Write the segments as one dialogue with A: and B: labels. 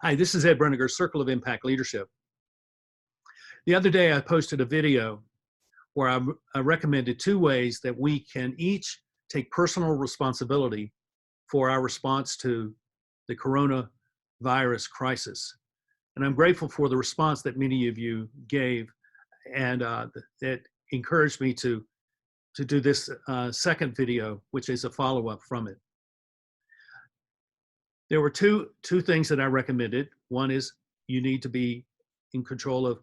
A: Hi, this is Ed Breniger, Circle of Impact Leadership. The other day, I posted a video where I recommended 2 ways that we can each take personal responsibility for our response to the coronavirus crisis. And I'm grateful for the response that many of you gave, and that encouraged me to do this second video, which is a follow-up from it. There were two things that I recommended. One is you need to be in control of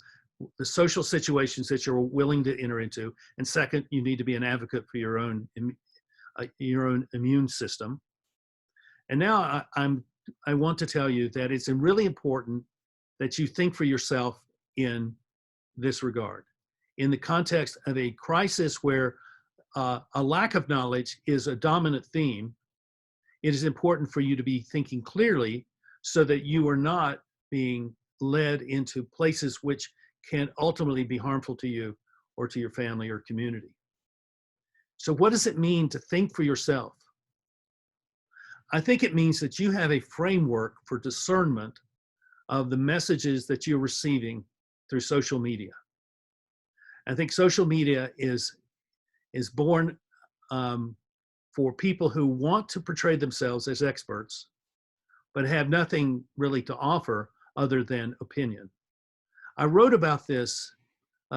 A: the social situations that you're willing to enter into. And second, you need to be an advocate for your own immune system. And now I want to tell you that it's really important that you think for yourself in this regard. In the context of a crisis where a lack of knowledge is a dominant theme, it is important for you to be thinking clearly so that you are not being led into places which can ultimately be harmful to you or to your family or community. So what does it mean to think for yourself? I think it means that you have a framework for discernment of the messages that you're receiving through social media. I think social media is born for people who want to portray themselves as experts, but have nothing really to offer other than opinion. I wrote about this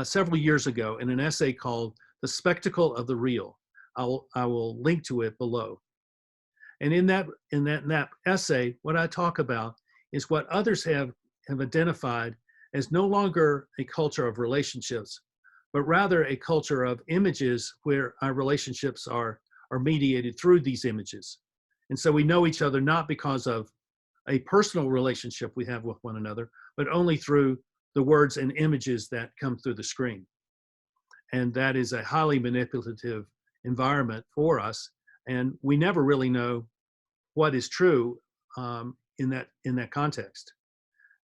A: several years ago in an essay called "The Spectacle of the Real." I will link to it below. And in that essay, what I talk about is what others have identified as no longer a culture of relationships, but rather a culture of images where our relationships are mediated through these images. And so we know each other not because of a personal relationship we have with one another, but only through the words and images that come through the screen. And that is a highly manipulative environment for us. And we never really know what is true in that context.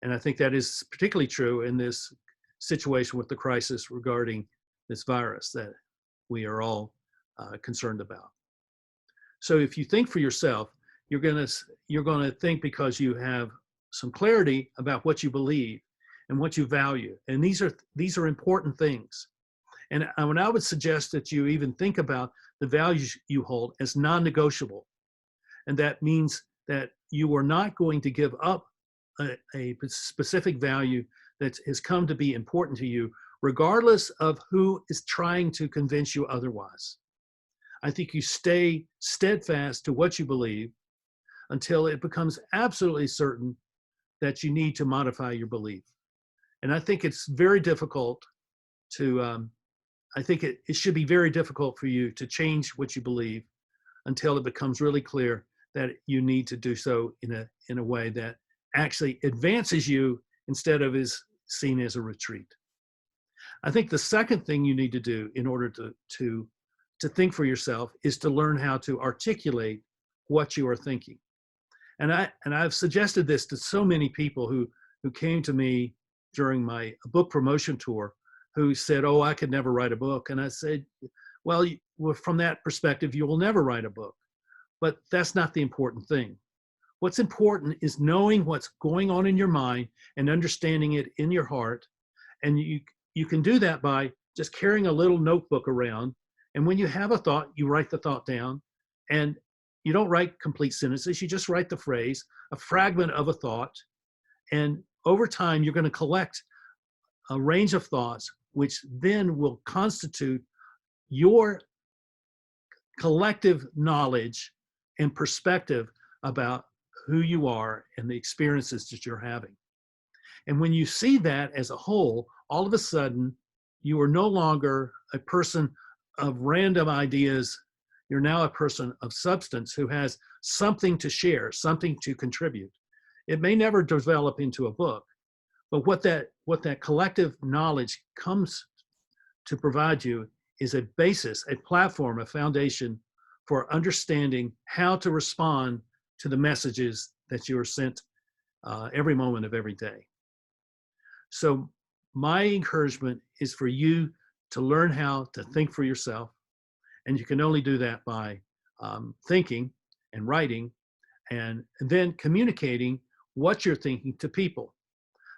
A: And I think that is particularly true in this situation with the crisis regarding this virus that we are all concerned about. So if you think for yourself, you're going to think because you have some clarity about what you believe and what you value, and these are important things. And I would suggest that you even think about the values you hold as non-negotiable, and that means that you are not going to give up a specific value that has come to be important to you, regardless of who is trying to convince you otherwise. I think you stay steadfast to what you believe until it becomes absolutely certain that you need to modify your belief. And I think it's very difficult to, I think it should be very difficult for you to change what you believe until it becomes really clear that you need to do so in a way that actually advances you instead of is seen as a retreat. I think the second thing you need to do in order to think for yourself is to learn how to articulate what you are thinking. And I've suggested this to so many people who came to me during my book promotion tour, who said, "Oh, I could never write a book." And I said, well, from that perspective, you will never write a book. But that's not the important thing. What's important is knowing what's going on in your mind and understanding it in your heart. And you can do that by just carrying a little notebook around. And when you have a thought, you write the thought down. And you don't write complete sentences. You just write the phrase, a fragment of a thought. And over time, you're going to collect a range of thoughts, which then will constitute your collective knowledge and perspective about who you are and the experiences that you're having. And when you see that as a whole, all of a sudden, you are no longer a person of random ideas. You're now a person of substance who has something to share, something to contribute. It may never develop into a book, but what that collective knowledge comes to provide you is a basis, a platform, a foundation for understanding how to respond to the messages that you are sent every moment of every day. So my encouragement is for you to learn how to think for yourself. And you can only do that by thinking and writing and then communicating what you're thinking to people.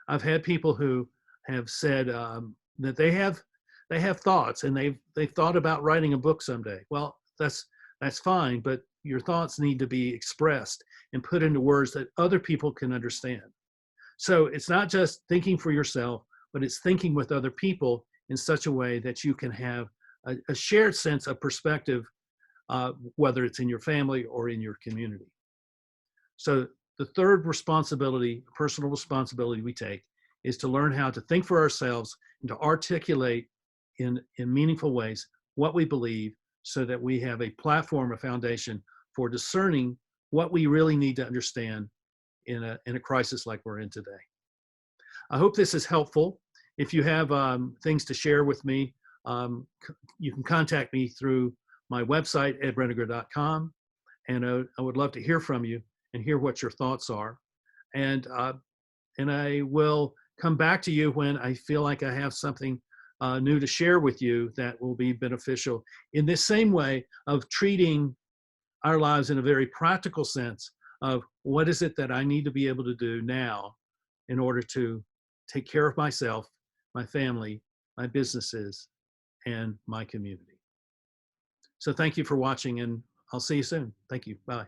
A: I've had people who have said that they have thoughts and they've thought about writing a book someday. Well, that's fine, but your thoughts need to be expressed and put into words that other people can understand. So it's not just thinking for yourself, but it's thinking with other people in such a way that you can have a shared sense of perspective, whether it's in your family or in your community. So the third responsibility, personal responsibility we take, is to learn how to think for ourselves and to articulate in meaningful ways what we believe, so that we have a platform, a foundation for discerning what we really need to understand in a crisis like we're in today. I hope this is helpful. If you have things to share with me, you can contact me through my website, edreniger.com, and I would love to hear from you and hear what your thoughts are. And I will come back to you when I feel like I have something new to share with you that will be beneficial in this same way of treating our lives in a very practical sense of what is it that I need to be able to do now in order to take care of myself, my family, my businesses, and my community. So thank you for watching, and I'll see you soon. Thank you. Bye.